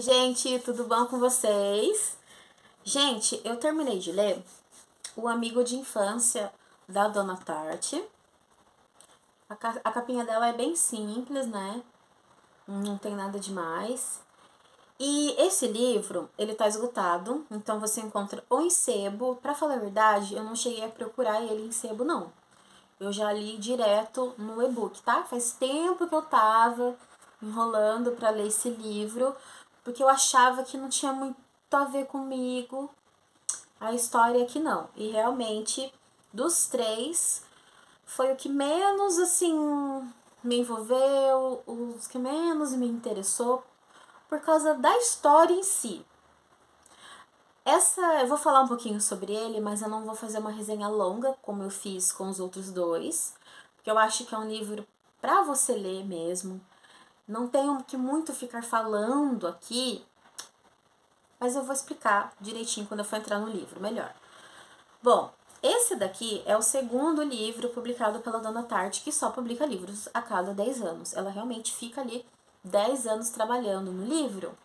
Oi, gente, tudo bom com vocês? Gente, eu terminei de ler O Amigo de Infância da Dona Tartt. A capinha dela é bem simples, né? Não tem nada demais. E esse livro, ele tá esgotado, então você encontra ou em sebo. Pra falar a verdade, eu não cheguei a procurar ele em sebo, não. Eu já li direto no e-book, tá? Faz tempo que eu tava enrolando pra ler esse livro, porque eu achava que não tinha muito a ver comigo a história que não. E realmente, dos três, foi o que menos, assim, me envolveu, os que menos me interessou, por causa da história em si. Eu vou falar um pouquinho sobre ele, mas eu não vou fazer uma resenha longa, como eu fiz com os outros dois, porque eu acho que é um livro para você ler mesmo. Não tenho que muito ficar falando aqui, mas eu vou explicar direitinho quando eu for entrar no livro, melhor. Bom, esse daqui é o segundo livro publicado pela Dona Tartt, que só publica livros a cada 10 anos. Ela realmente fica ali 10 anos trabalhando no livro.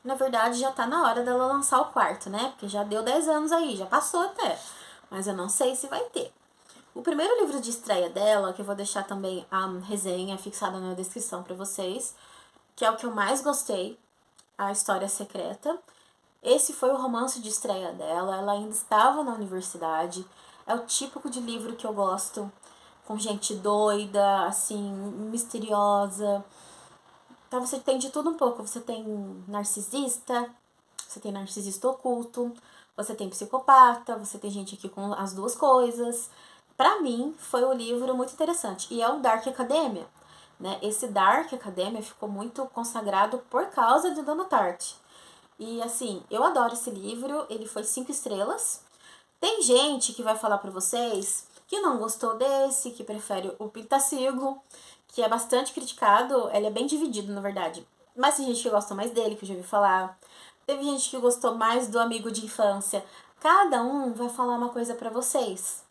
Na verdade, já tá na hora dela lançar o quarto, né? Porque já deu 10 anos aí, já passou até. Mas eu não sei se vai ter. O primeiro livro de estreia dela, que eu vou deixar também a resenha fixada na descrição para vocês, que é o que eu mais gostei, A História Secreta. Esse foi o romance de estreia dela, ela ainda estava na universidade. É o típico de livro que eu gosto, com gente doida, assim, misteriosa. Então você tem de tudo um pouco. Você tem narcisista oculto, você tem psicopata, você tem gente aqui com as duas coisas. Pra mim, foi um livro muito interessante. E é o Dark Academia, né? Esse Dark Academia ficou muito consagrado por causa de Dona Tartt. E assim, eu adoro esse livro, ele foi 5 estrelas. Tem gente que vai falar pra vocês que não gostou desse, que prefere o Pintacilgo, que é bastante criticado, ele é bem dividido, na verdade. Mas tem gente que gosta mais dele, que eu já ouvi falar. Teve gente que gostou mais do Amigo de Infância. Cada um vai falar uma coisa pra vocês.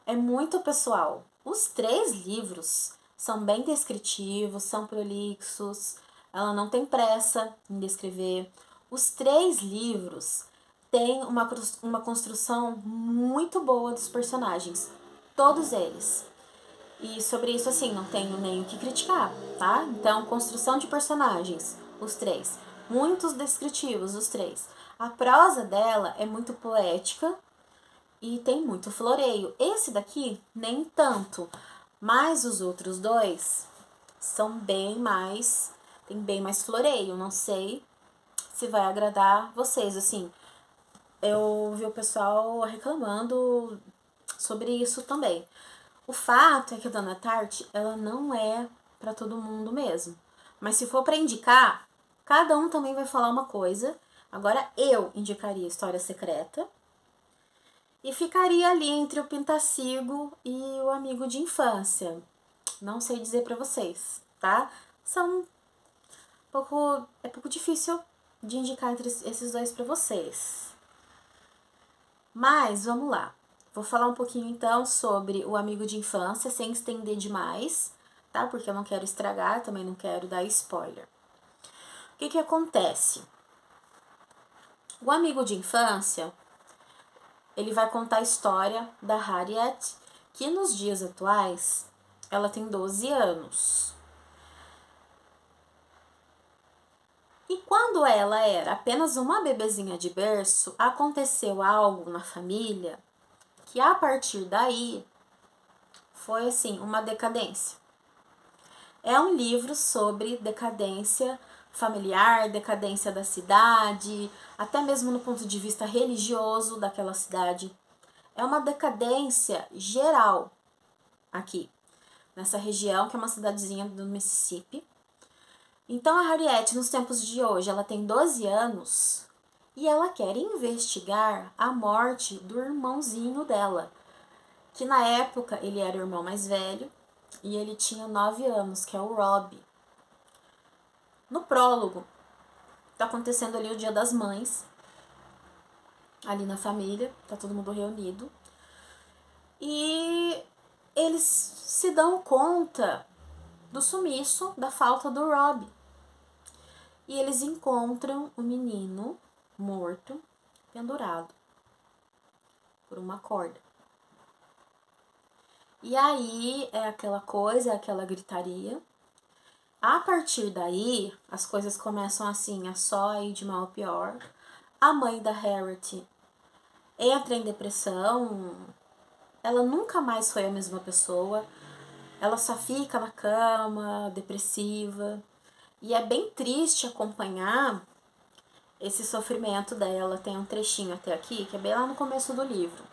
É muito pessoal. Os 3 livros são bem descritivos, são prolixos, ela não tem pressa em descrever. Os 3 livros têm uma construção muito boa dos personagens, todos eles. E sobre isso, assim, não tenho nem o que criticar, tá? Então, construção de personagens, os 3. Muitos descritivos, os 3. A prosa dela é muito poética e tem muito floreio. Esse daqui, nem tanto. Mas os outros dois são bem mais... Tem bem mais floreio. Não sei se vai agradar vocês, assim. Eu vi o pessoal reclamando sobre isso também. O fato é que a Dona Tartt, ela não é para todo mundo mesmo. Mas se for para indicar, cada um também vai falar uma coisa. Agora eu indicaria História Secreta e ficaria ali entre o Pintacilgo e o Amigo de Infância. Não sei dizer para vocês, tá? É pouco difícil de indicar entre esses dois para vocês. Mas vamos lá. Vou falar um pouquinho então sobre o Amigo de Infância, sem estender demais, tá? Porque eu não quero estragar, também não quero dar spoiler. O que acontece? O Amigo de Infância, ele vai contar a história da Harriet, que nos dias atuais, ela tem 12 anos. E quando ela era apenas uma bebezinha de berço, aconteceu algo na família que a partir daí foi assim, uma decadência. É um livro sobre decadência familiar, decadência da cidade, até mesmo no ponto de vista religioso daquela cidade. É uma decadência geral aqui, nessa região, que é uma cidadezinha do Mississippi. Então a Harriet, nos tempos de hoje, ela tem 12 anos e ela quer investigar a morte do irmãozinho dela, que na época ele era o irmão mais velho e ele tinha 9 anos, que é o Rob. No prólogo, tá acontecendo ali o Dia das Mães, ali na família, tá todo mundo reunido. E eles se dão conta do sumiço, da falta do Rob. e eles encontram o menino morto, pendurado por uma corda. E aí é aquela coisa, é aquela gritaria. A partir daí, as coisas começam assim, a só ir de mal a pior. A mãe da Harriet entra em depressão, ela nunca mais foi a mesma pessoa, ela só fica na cama, depressiva. E é bem triste acompanhar esse sofrimento dela. Tem um trechinho até aqui, que é bem lá no começo do livro.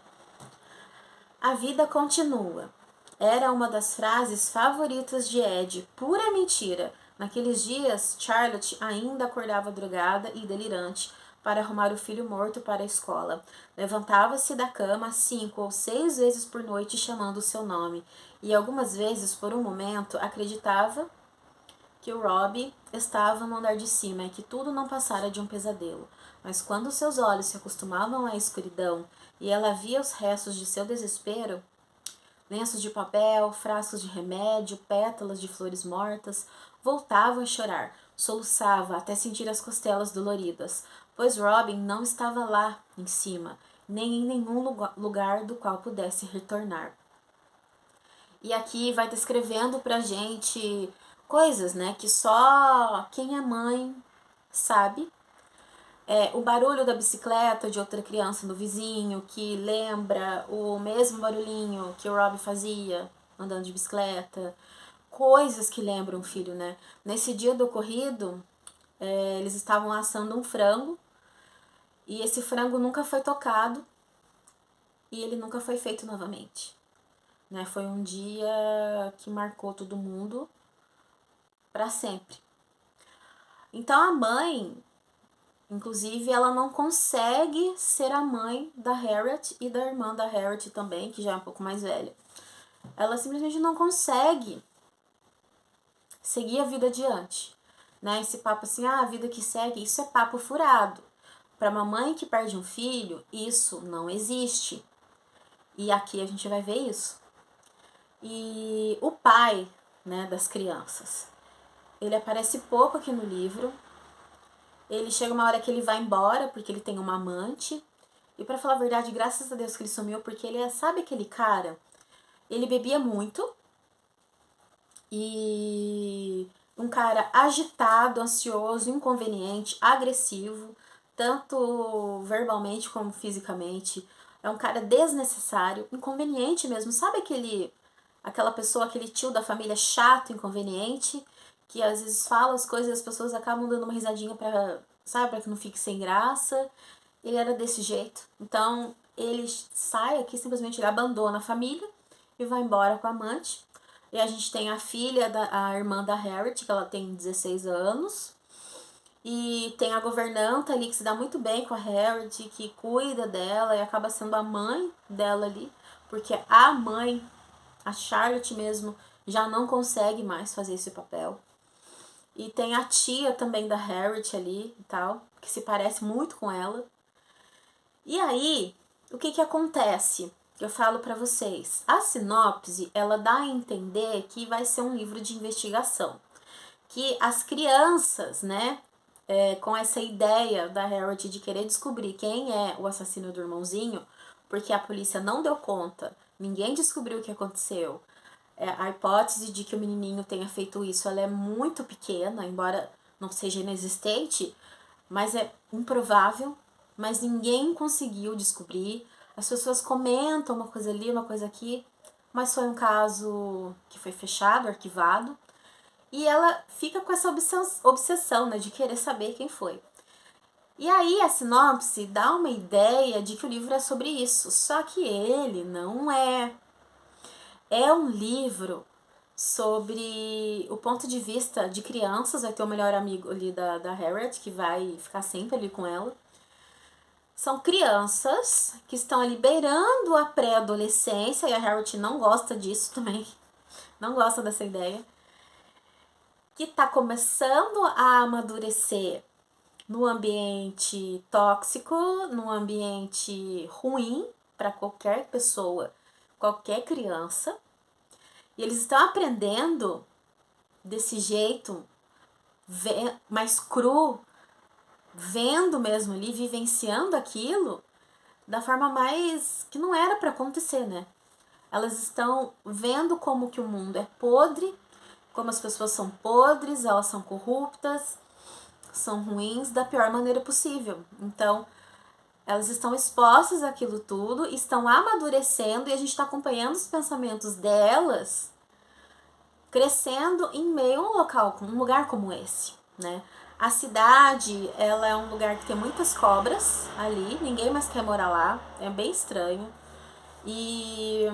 A vida continua. Era uma das frases favoritas de Ed, pura mentira. Naqueles dias, Charlotte ainda acordava drogada e delirante para arrumar o filho morto para a escola. Levantava-se da cama 5 ou 6 vezes por noite chamando o seu nome, e algumas vezes, por um momento, acreditava que o Robbie estava no andar de cima e que tudo não passara de um pesadelo. Mas quando seus olhos se acostumavam à escuridão e ela via os restos de seu desespero, lenços de papel, frascos de remédio, pétalas de flores mortas, voltava a chorar, soluçava até sentir as costelas doloridas, pois Robin não estava lá em cima, nem em nenhum lugar do qual pudesse retornar. E aqui vai descrevendo pra gente coisas, né, que só quem é mãe sabe. O barulho da bicicleta de outra criança no vizinho, que lembra o mesmo barulhinho que o Robbie fazia andando de bicicleta. Coisas que lembram o filho, né? Nesse dia do ocorrido, eles estavam assando um frango e esse frango nunca foi tocado e ele nunca foi feito novamente. Né? Foi um dia que marcou todo mundo para sempre. Então a mãe, inclusive, ela não consegue ser a mãe da Harriet e da irmã da Harriet também, que já é um pouco mais velha. Ela simplesmente não consegue seguir a vida adiante. Né? Esse papo assim, a vida que segue, isso é papo furado. Para uma mãe que perde um filho, isso não existe. E aqui a gente vai ver isso. E o pai, né, das crianças, ele aparece pouco aqui no livro. Ele chega uma hora que ele vai embora, porque ele tem uma amante. E pra falar a verdade, graças a Deus que ele sumiu, porque ele é, sabe aquele cara? Ele bebia muito. E um cara agitado, ansioso, inconveniente, agressivo, tanto verbalmente como fisicamente. É um cara desnecessário, inconveniente mesmo. Sabe aquela pessoa, aquele tio da família chato, inconveniente, que às vezes fala as coisas e as pessoas acabam dando uma risadinha pra, sabe, pra que não fique sem graça. Ele era desse jeito. Então, ele sai aqui, simplesmente ele abandona a família e vai embora com a amante. E a gente tem a filha, a irmã da Harriet, que ela tem 16 anos. E tem a governanta ali que se dá muito bem com a Harriet, que cuida dela e acaba sendo a mãe dela ali. Porque a mãe, a Charlotte mesmo, já não consegue mais fazer esse papel. E tem a tia também da Harriet ali e tal, que se parece muito com ela. E aí, o que acontece? Eu falo para vocês. A sinopse, ela dá a entender que vai ser um livro de investigação. Que as crianças, né, com essa ideia da Harriet de querer descobrir quem é o assassino do irmãozinho, porque a polícia não deu conta, ninguém descobriu o que aconteceu. A hipótese de que o menininho tenha feito isso, ela é muito pequena, embora não seja inexistente, mas é improvável, mas ninguém conseguiu descobrir. As pessoas comentam uma coisa ali, uma coisa aqui, mas foi um caso que foi fechado, arquivado, e ela fica com essa obsessão, né, de querer saber quem foi. E aí a sinopse dá uma ideia de que o livro é sobre isso, só que ele não é. É um livro sobre o ponto de vista de crianças. Vai ter o melhor amigo ali da Harriet, que vai ficar sempre ali com ela. São crianças que estão ali beirando a pré-adolescência, e a Harriet não gosta disso também, não gosta dessa ideia, que está começando a amadurecer no ambiente tóxico, no ambiente ruim para qualquer pessoa, qualquer criança. E eles estão aprendendo desse jeito mais cru, vendo mesmo ali, vivenciando aquilo da forma mais que não era para acontecer, né? Elas estão vendo como que o mundo é podre, como as pessoas são podres, elas são corruptas, são ruins da pior maneira possível. Então, elas estão expostas àquilo tudo, estão amadurecendo e a gente está acompanhando os pensamentos delas crescendo em meio a um lugar como esse, né? A cidade, ela é um lugar que tem muitas cobras ali, ninguém mais quer morar lá, é bem estranho. E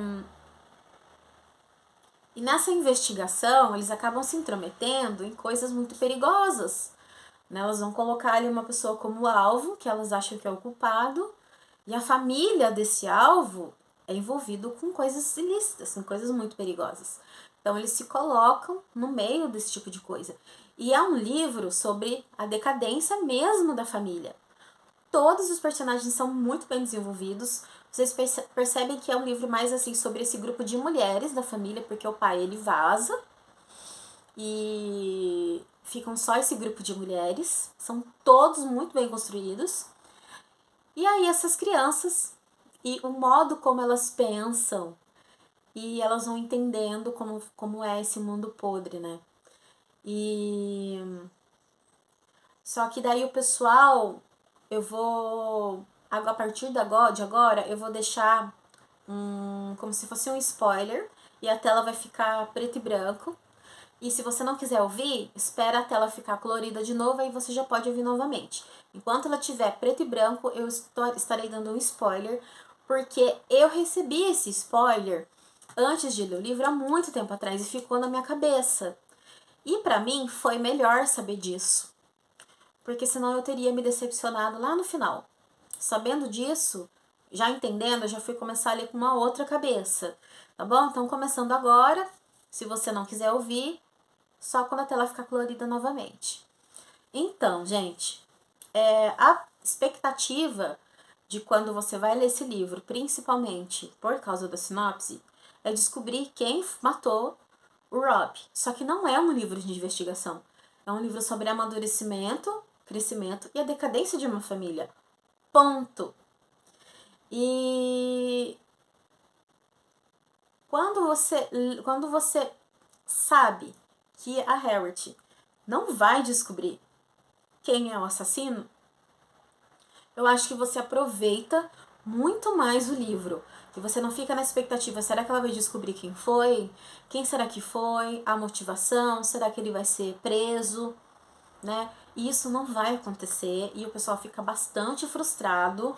nessa investigação, eles acabam se intrometendo em coisas muito perigosas, né? Elas vão colocar ali uma pessoa como alvo, que elas acham que é o culpado, e a família desse alvo é envolvido com coisas ilícitas, com coisas muito perigosas. Então eles se colocam no meio desse tipo de coisa. E é um livro sobre a decadência mesmo da família. Todos os personagens são muito bem desenvolvidos. Vocês percebem que é um livro mais assim sobre esse grupo de mulheres da família, porque o pai ele vaza e ficam só esse grupo de mulheres. São todos muito bem construídos. E aí essas crianças e o modo como elas pensam e elas vão entendendo como é esse mundo podre, né? E só que daí o pessoal, eu vou a partir de agora eu vou deixar como se fosse um spoiler e a tela vai ficar preto e branco. E se você não quiser ouvir, espera a tela ficar colorida de novo, aí você já pode ouvir novamente. Enquanto ela tiver preto e branco, eu estarei dando um spoiler, porque eu recebi esse spoiler antes de ler o livro há muito tempo atrás e ficou na minha cabeça. E pra mim foi melhor saber disso, porque senão eu teria me decepcionado lá no final. Sabendo disso, já entendendo, eu já fui começar a ler com uma outra cabeça, tá bom? Então, começando agora, se você não quiser ouvir, só quando a tela ficar colorida novamente. Então, gente, a expectativa de quando você vai ler esse livro, principalmente por causa da sinopse, é descobrir quem matou o Rob. Só que não é um livro de investigação. É um livro sobre amadurecimento, crescimento e a decadência de uma família. Ponto. E quando você sabe que a Harriet não vai descobrir quem é o assassino, eu acho que você aproveita muito mais o livro. E você não fica na expectativa, será que ela vai descobrir quem foi? Quem será que foi? A motivação? Será que ele vai ser preso? Né? E isso não vai acontecer e o pessoal fica bastante frustrado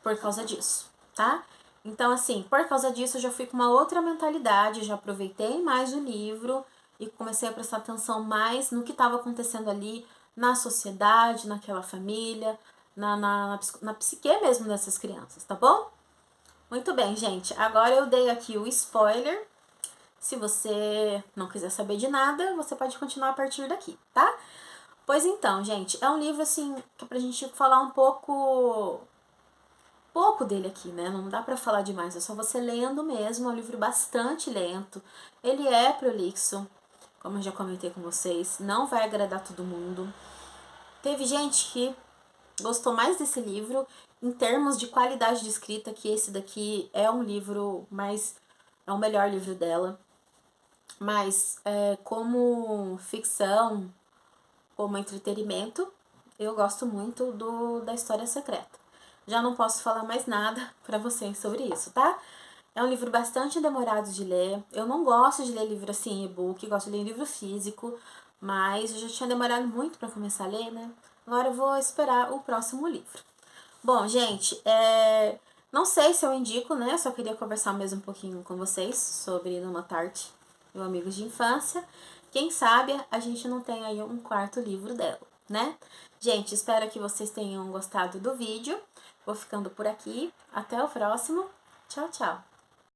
por causa disso, tá? Então, assim, por causa disso eu já fui com uma outra mentalidade, já aproveitei mais o livro e comecei a prestar atenção mais no que estava acontecendo ali na sociedade, naquela família, na psique mesmo dessas crianças, tá bom? Muito bem, gente. Agora eu dei aqui o spoiler. Se você não quiser saber de nada, você pode continuar a partir daqui, tá? Pois então, gente, é um livro assim que é pra gente falar um pouco dele aqui, né? Não dá pra falar demais, é só você lendo mesmo, é um livro bastante lento. Ele é prolixo, como eu já comentei com vocês, não vai agradar todo mundo. Teve gente que gostou mais desse livro em termos de qualidade de escrita, que esse daqui é um livro mais... é o melhor livro dela. Mas como ficção, como entretenimento, eu gosto muito da História Secreta. Já não posso falar mais nada pra vocês sobre isso, tá? É um livro bastante demorado de ler. Eu não gosto de ler livro assim, e-book, gosto de ler livro físico, mas eu já tinha demorado muito pra começar a ler, né? Agora eu vou esperar o próximo livro. Bom, gente, não sei se eu indico, né? Só queria conversar mesmo um pouquinho com vocês sobre Numa Tarte, meu Amigos de Infância. Quem sabe a gente não tem aí um quarto livro dela, né? Gente, espero que vocês tenham gostado do vídeo. Vou ficando por aqui. Até o próximo. Tchau, tchau.